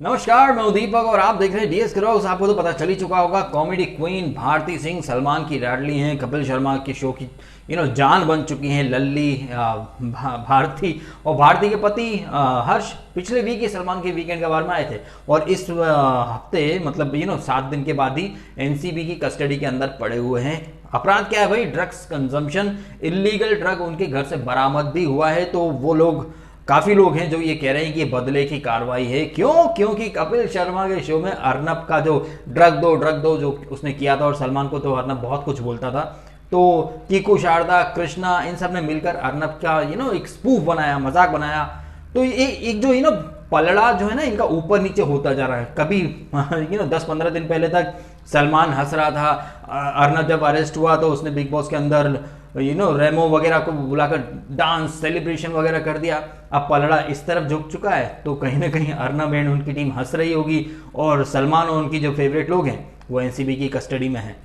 नमस्कार, मैं हूं दीपक और आप देख रहे हैं डीएस क्रॉस। आपको तो पता चल ही चुका होगा, कॉमेडी क्वीन भारती सिंह सलमान की लाडली हैं, कपिल शर्मा के शो की जान बन चुकी हैं लल्ली भारती। और भारती के पति हर्ष पिछले वीक ही सलमान के वीकेंड के बारे में आए थे और इस हफ्ते मतलब 7 दिन के बाद ही एनसीबी की कस्टडी के अंदर पड़े हुए हैं। अपराध क्या है भाई? ड्रग्स कंजम्पशन, इलीगल ड्रग उनके घर से बरामद भी हुआ है। तो वो लोग, काफी लोग हैं जो ये कह रहे हैं कि ये बदले की कार्रवाई है। क्योंकि कपिल शर्मा के शो में अर्नब का जो ड्रग दो जो उसने किया था, और सलमान को तो अर्नब बहुत कुछ बोलता था, तो कीकू, शारदा, कृष्णा, इन सब ने मिलकर अर्नब का एक स्पूफ बनाया, मजाक बनाया। तो ये एक जो पलड़ा जो है ना इनका ऊपर नीचे होता जा रहा है। कभी 10-15 दिन पहले तक सलमान हंस रहा था, अर्नब जब अरेस्ट हुआ तो उसने बिग बॉस के अंदर रेमो वगैरह को बुलाकर डांस सेलिब्रेशन वगैरह कर दिया। अब पलड़ा इस तरफ झुक चुका है, तो कहीं ना कहीं अर्नब एंड उनकी टीम हंस रही होगी और सलमान और उनकी जो फेवरेट लोग हैं वो एनसीबी की कस्टडी में है।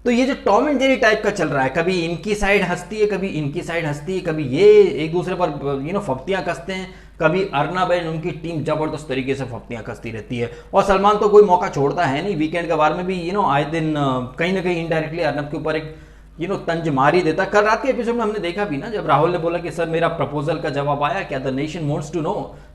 तो ये जो टॉम एंड जेरी टाइप का चल रहा है, कभी इनकी साइड हंसती है, कभी इनकी साइड हंसती है, कभी ये एक दूसरे पर फप्तियां कसते हैं, कभी अर्नब एंड उनकी टीम जबरदस्त तरीके से फप्तियां कसती रहती है। और सलमान तो कोई मौका छोड़ता है नहीं, वीकेंड के बारे में भी आए दिन कहीं ना कहीं इनडायरेक्टली अर्नब के ऊपर एक तंज मार ही देता। कल रात के एपिसोड में हमने देखा भी ना, जब राहुल ने बोला कि सर मेरा प्रपोजल का जवाब आया क्या, the nation wants to know,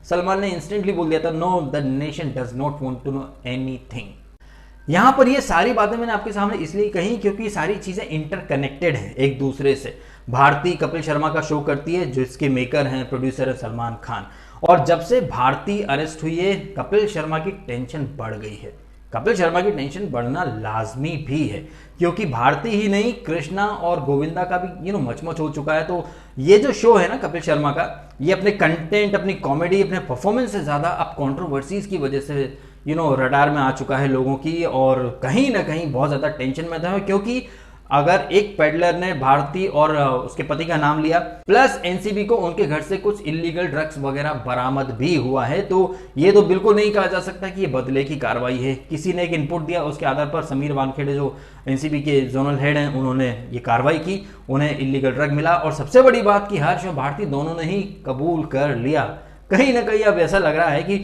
Salman ने इंस्टेंटली बोल दिया था, no the nation does not want to know anything. यहां पर ये सारी बातें मैंने आपके सामने इसलिए कही क्योंकि सारी चीजें इंटरकनेक्टेड हैं एक दूसरे से। भारती कपिल शर्मा का शो करती है जिसके मेकर हैं, प्रोड्यूसर है सलमान खान। और जब से भारती अरेस्ट हुई है, कपिल शर्मा की टेंशन बढ़ गई है। कपिल शर्मा की टेंशन बढ़ना लाजमी भी है, क्योंकि भारती ही नहीं, कृष्णा और गोविंदा का भी मचमच हो चुका है। तो ये जो शो है ना कपिल शर्मा का, ये अपने कंटेंट, अपनी कॉमेडी, अपने परफॉर्मेंस से ज्यादा अब कंट्रोवर्सीज की वजह से रडार में आ चुका है लोगों की, और कहीं ना कहीं बहुत ज्यादा टेंशन में था। क्योंकि अगर एक पेडलर ने भारती और उसके पति का नाम लिया, प्लस एनसीबी को उनके घर से कुछ इलीगल ड्रग्स वगैरह बरामद भी हुआ है, तो ये तो बिल्कुल नहीं कहा जा सकता कि ये बदले की कार्रवाई है। किसी ने एक इनपुट दिया, उसके आधार पर समीर वानखेड़े जो एनसीबी के जोनल हेड हैं, उन्होंने ये कार्रवाई की, उन्हें इलीगल ड्रग मिला। और सबसे बड़ी बात कि हर्ष और भारती दोनों ने ही कबूल कर लिया। कहीं ना कहीं अब ऐसा लग रहा है कि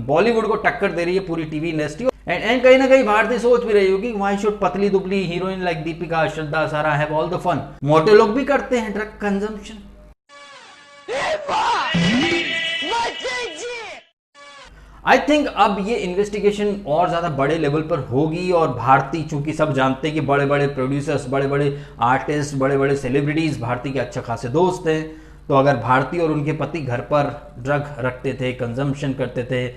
बॉलीवुड को टक्कर दे रही है पूरी टीवी इंडस्ट्री। एंड कहीं ना कहीं भारती सोच भी रही होगी, व्हाई शुड पतली दुबली हीरोइन लाइक दीपिका, श्रद्धा, सारा हैव ऑल द फन। मोटे लोग भी करते हैं ड्रग कंजम्पशन। आई थिंक अब ये इन्वेस्टिगेशन और ज्यादा बड़े लेवल पर होगी। और भारती, चूंकि सब जानते हैं कि बड़े बड़े प्रोड्यूसर्स, बड़े बड़े आर्टिस्ट, बड़े बड़े सेलिब्रिटीज भारती के अच्छे खासे दोस्त हैं, तो अगर भारती और उनके पति घर पर ड्रग रखते थे, कंजम्पशन करते थे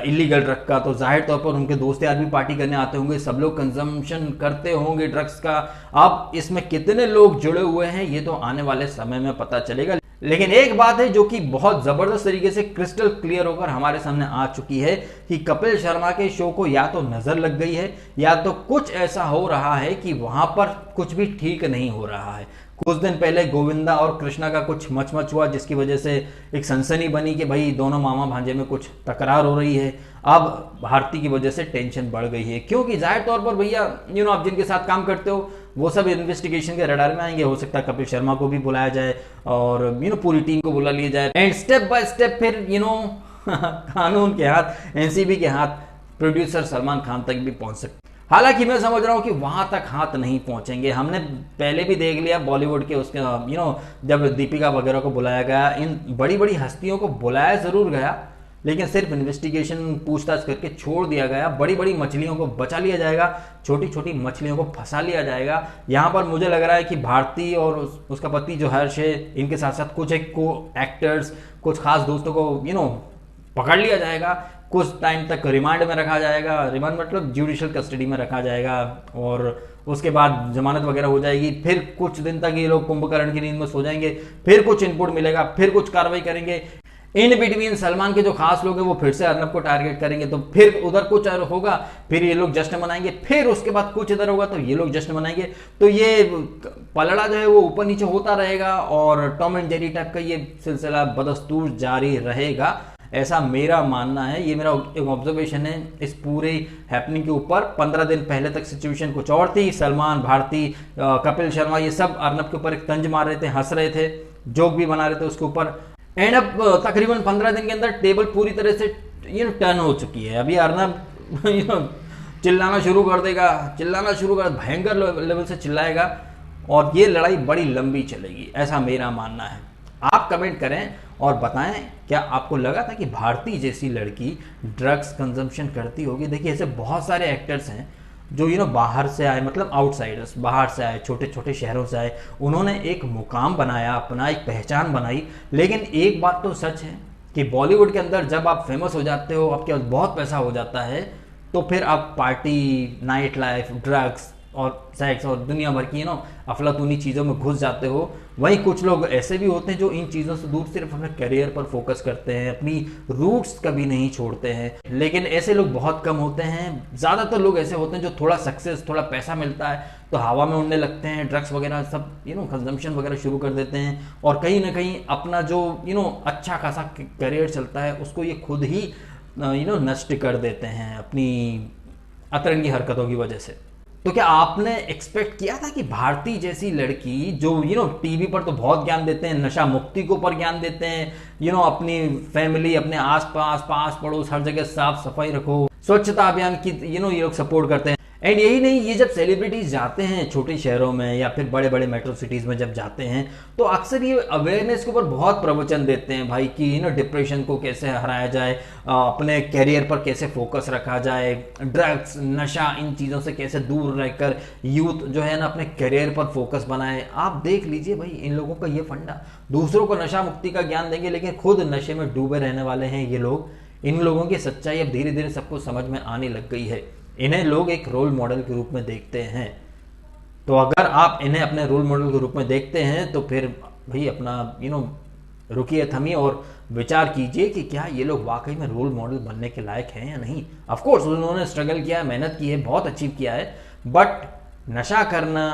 इलीगल ड्रग का, तो जाहिर तौर पर उनके दोस्त यार भी पार्टी करने आते होंगे, सब लोग कंजम्पशन करते होंगे ड्रग्स का। अब इसमें कितने लोग जुड़े हुए हैं ये तो आने वाले समय में पता चलेगा। लेकिन एक बात है जो कि बहुत जबरदस्त तरीके से क्रिस्टल क्लियर होकर हमारे सामने आ चुकी है कि कपिल शर्मा के शो को या तो नजर लग गई है, या तो कुछ ऐसा हो रहा है कि वहां पर कुछ भी ठीक नहीं हो रहा है। कुछ दिन पहले गोविंदा और कृष्णा का कुछ मचमच हुआ, जिसकी वजह से एक सनसनी बनी कि भाई दोनों मामा भांजे में कुछ तकरार हो रही है। अब भारती की वजह से टेंशन बढ़ गई है, क्योंकि जाहिर तौर पर भैया आप जिनके साथ काम करते हो वो सब इन्वेस्टिगेशन के रडार में आएंगे। हो सकता है कपिल शर्मा को भी बुलाया जाए और पूरी टीम को बुला लिया जाए, एंड स्टेप बाय स्टेप फिर कानून के हाथ, एनसीबी के हाथ, प्रोड्यूसर सलमान खान तक भी पहुंच सकते। हालांकि मैं समझ रहा हूं कि वहां तक हाथ नहीं पहुंचेंगे। हमने पहले भी देख लिया बॉलीवुड के उसके जब दीपिका वगैरह को बुलाया गया, इन बड़ी बड़ी हस्तियों को बुलाया जरूर गया, लेकिन सिर्फ इन्वेस्टिगेशन पूछताछ करके छोड़ दिया गया। बड़ी बड़ी मछलियों को बचा लिया जाएगा, छोटी छोटी मछलियों को फंसा लिया जाएगा। यहाँ पर मुझे लग रहा है कि भारती और उसका पति जो हर्ष है, इनके साथ साथ कुछ एक को एक्टर्स, कुछ खास दोस्तों को पकड़ लिया जाएगा, कुछ टाइम तक रिमांड में रखा जाएगा, रिमांड मतलब जुडिशियल कस्टडी में रखा जाएगा, और उसके बाद जमानत वगैरह हो जाएगी। फिर कुछ दिन तक ये लोग कुंभकर्ण की नींद में सो जाएंगे, फिर कुछ इनपुट मिलेगा, फिर कुछ कार्रवाई करेंगे। इन बिटवीन सलमान के जो खास लोग हैं वो फिर से अर्नब को टारगेट करेंगे, तो फिर उधर कुछ होगा, फिर ये लोग जश्न मनाएंगे, फिर उसके बाद कुछ इधर होगा तो ये लोग जश्न मनाएंगे। तो ये पलड़ा जो है वो ऊपर नीचे होता रहेगा, और टॉम एंड जेरी टाइप का ये सिलसिला बदस्तूर जारी रहेगा, ऐसा मेरा मानना है। ये मेरा एक ऑब्जर्वेशन है इस पूरे हैपनिंग के ऊपर। 15 दिन पहले तक सिचुएशन कुछ और थी, सलमान, भारती, कपिल शर्मा ये सब अर्नब के ऊपर एक तंज मार रहे थे, हंस रहे थे, जोक भी बना रहे थे उसके ऊपर। एंड अब तकरीबन 15 दिन के अंदर टेबल पूरी तरह से टर्न हो चुकी है। अभी अर्नब चिल्लाना शुरू कर देगा, चिल्लाना शुरू कर भयंकर लेवल से चिल्लाएगा और ये लड़ाई बड़ी लंबी चलेगी, ऐसा मेरा मानना है। आप कमेंट करें और बताएं क्या आपको लगा था कि भारती जैसी लड़की ड्रग्स कंजम्पशन करती होगी। देखिए ऐसे बहुत सारे एक्टर्स हैं जो बाहर से आए, मतलब आउटसाइडर्स, बाहर से आए, छोटे छोटे शहरों से आए, उन्होंने एक मुकाम बनाया, अपना एक पहचान बनाई। लेकिन एक बात तो सच है कि बॉलीवुड के अंदर जब आप फेमस हो जाते हो, आपके पास बहुत पैसा हो जाता है, तो फिर आप पार्टी, नाइट लाइफ, ड्रग्स और सेक्स और दुनिया भर की अफलातूनी चीज़ों में घुस जाते हो। वहीं कुछ लोग ऐसे भी होते हैं जो इन चीज़ों से दूर सिर्फ अपने करियर पर फोकस करते हैं, अपनी रूट्स कभी नहीं छोड़ते हैं। लेकिन ऐसे लोग बहुत कम होते हैं। ज़्यादातर लोग ऐसे होते हैं जो थोड़ा सक्सेस, थोड़ा पैसा मिलता है तो हवा में उड़ने लगते हैं, ड्रग्स वगैरह सब कंजम्पशन वगैरह शुरू कर देते हैं और कहीं ना कहीं अपना जो अच्छा खासा करियर चलता है उसको ये खुद ही नष्ट कर देते हैं अपनी अतरंगी हरकतों की वजह से। तो क्या आपने एक्सपेक्ट किया था कि भारती जैसी लड़की जो टीवी पर तो बहुत ज्ञान देते हैं, नशा मुक्ति के ऊपर ज्ञान देते हैं, अपनी फैमिली, अपने आसपास, पास पड़ोस, हर जगह साफ सफाई रखो, स्वच्छता अभियान की ये लोग सपोर्ट करते हैं। एंड यही नहीं, ये जब सेलिब्रिटीज जाते हैं छोटे शहरों में या फिर बड़े बड़े मेट्रो सिटीज में जब जाते हैं तो अक्सर ये अवेयरनेस के ऊपर बहुत प्रवचन देते हैं भाई कि डिप्रेशन को कैसे हराया जाए, अपने कैरियर पर कैसे फोकस रखा जाए, ड्रग्स, नशा, इन चीज़ों से कैसे दूर रहकर यूथ जो है ना अपने कैरियर पर फोकस बनाए। आप देख लीजिए भाई इन लोगों का ये फंडा, दूसरों को नशा मुक्ति का ज्ञान देंगे लेकिन खुद नशे में डूबे रहने वाले हैं ये लोग। इन लोगों की सच्चाई अब धीरे धीरे सबको समझ में आने लग गई है। इन्हें लोग एक रोल मॉडल के रूप में देखते हैं। तो अगर आप इन्हें अपने रोल मॉडल के रूप में देखते हैं तो फिर भाई अपना रुकिए, थमिए और विचार कीजिए कि क्या ये लोग वाकई में रोल मॉडल बनने के लायक हैं या नहीं। ऑफ कोर्स उन्होंने स्ट्रगल किया है, मेहनत की है, बहुत अचीव किया है, बट नशा करना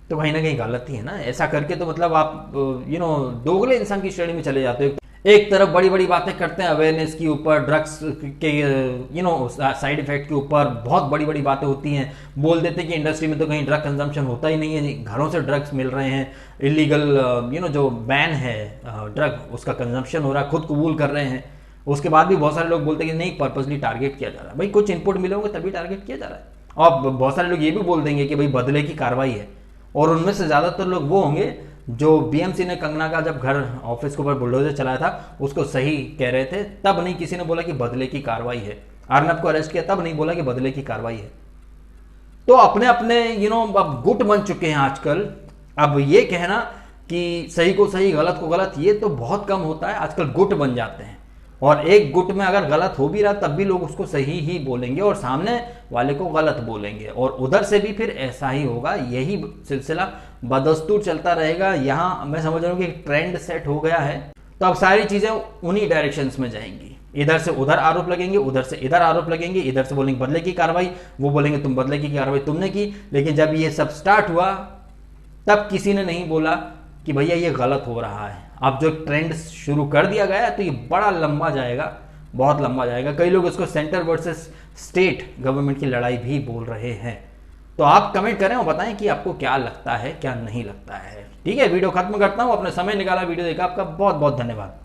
तो कहीं ना कहीं गलत ही है ना। ऐसा करके तो मतलब आप दोगले इंसान की श्रेणी में चले जाते हो। एक तरफ बड़ी बड़ी बातें करते हैं अवेयरनेस के ऊपर, ड्रग्स के साइड इफेक्ट के ऊपर बहुत बड़ी बड़ी बातें होती हैं, बोल देते हैं कि इंडस्ट्री में तो कहीं ड्रग कंजम्पशन होता ही नहीं है, घरों से ड्रग्स मिल रहे हैं, इलीगल जो बैन है ड्रग उसका कंजम्पशन हो रहा है, खुद कबूल कर रहे हैं। उसके बाद भी बहुत सारे लोग बोलते हैं कि नहीं, पर्पसली टारगेट किया जा रहा है। भाई कुछ इनपुट मिले होंगे तभी टारगेट किया जा रहा है। और बहुत सारे लोग ये भी बोल देंगे कि भाई बदले की कार्रवाई है, और उनमें से ज्यादातर लोग वो होंगे जो बीएमसी ने कंगना का जब घर ऑफिस के ऊपर बुलडोजर चलाया था उसको सही कह रहे थे, तब नहीं किसी ने बोला कि बदले की कार्रवाई है। अर्नब को अरेस्ट किया तब नहीं बोला कि बदले की कार्रवाई है। तो अपने अपने अब गुट बन चुके हैं आजकल। अब ये कहना कि सही को सही, गलत को गलत, ये तो बहुत कम होता है। आजकल गुट बन जाते हैं और एक गुट में अगर गलत हो भी रहा तब भी लोग उसको सही ही बोलेंगे और सामने वाले को गलत बोलेंगे, और उधर से भी फिर ऐसा ही होगा। यही सिलसिला बदस्तूर चलता रहेगा। यहाँ मैं समझ रहा हूँ कि ट्रेंड सेट हो गया है, तो अब सारी चीजें उन्हीं डायरेक्शंस में जाएंगी। इधर से उधर आरोप लगेंगे, उधर से इधर आरोप लगेंगे, इधर से बोलेंगे बदले की कार्रवाई, वो बोलेंगे तुम बदले की कार्रवाई तुमने की। लेकिन जब ये सब स्टार्ट हुआ तब किसी ने नहीं बोला कि भैया ये गलत हो रहा है। अब जो ट्रेंड शुरू कर दिया गया है तो ये बड़ा लंबा जाएगा, बहुत लंबा जाएगा। कई लोग इसको सेंटर वर्सेस स्टेट गवर्नमेंट की लड़ाई भी बोल रहे हैं। तो आप कमेंट करें और बताएं कि आपको क्या लगता है, क्या नहीं लगता है। ठीक है, वीडियो खत्म करता हूं। अपने समय निकाला वीडियो देखा, आपका बहुत बहुत धन्यवाद।